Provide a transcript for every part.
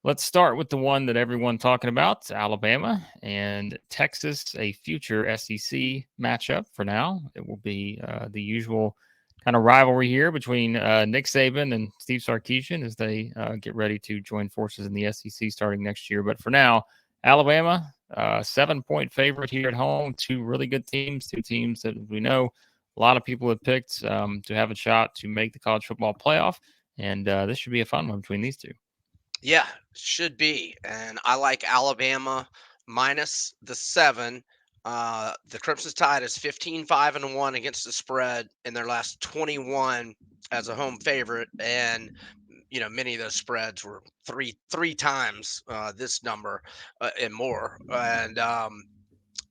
Let's start with the one that everyone's talking about, Alabama and Texas, a future SEC matchup for now. It will be the usual kind of rivalry here between Nick Saban and Steve Sarkisian as they get ready to join forces in the SEC starting next year. But for now, Alabama, 7-point favorite here at home. Two really good teams, two teams that we know a lot of people have picked to have a shot to make the college football playoff. And this should be a fun one between these two. Yeah, should be. And I like Alabama minus the 7. The Crimson Tide is 15-5-1 against the spread in their last 21 as a home favorite. And many of those spreads were three times this number and more. And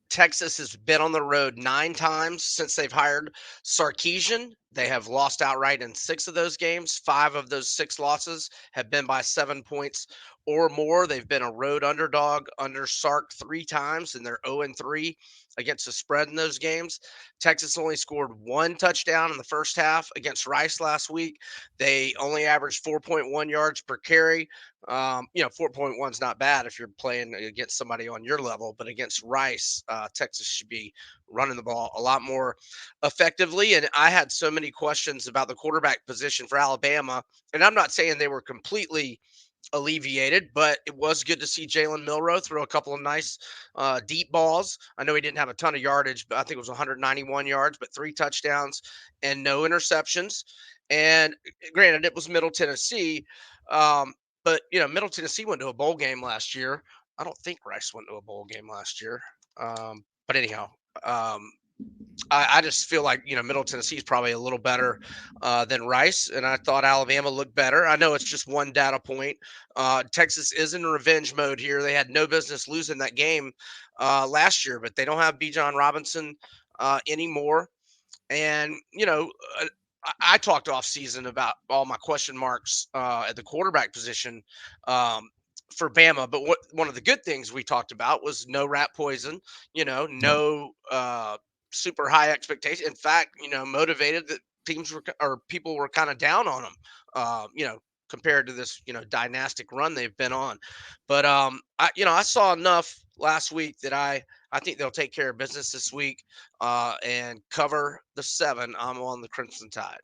Texas has been on the road 9 times since they've hired Sarkisian. They have lost outright in 6 of those games. 5 of those 6 losses have been by 7 points or more. They've been a road underdog under Sark 3 times, and they're 0-3 against the spread in those games. Texas only scored 1 touchdown in the first half against Rice last week. They only averaged 4.1 yards per carry. 4.1 is not bad if you're playing against somebody on your level, but against Rice, Texas should be running the ball a lot more effectively. And I had so many questions about the quarterback position for Alabama, and I'm not saying they were completely alleviated, but it was good to see Jalen Milroe throw a couple of nice deep balls. I know he didn't have a ton of yardage, but I think it was 191 yards, but 3 touchdowns and no interceptions. And granted, it was Middle Tennessee. But Middle Tennessee went to a bowl game last year. I don't think Rice went to a bowl game last year. But anyhow, um, I just feel like Middle Tennessee is probably a little better than Rice, and I thought Alabama looked better. I know it's just one data point. Texas is in revenge mode here. They had no business losing that game last year, but they don't have Bijan Robinson anymore. And I talked off season about all my question marks at the quarterback position for Bama. But one of the good things we talked about was no rat poison. Yep. No super high expectation. In fact, motivated that teams were or people were kind of down on them. Compared to this dynastic run they've been on. But I saw enough last week that I think they'll take care of business this week and cover the 7. I'm on the Crimson Tide.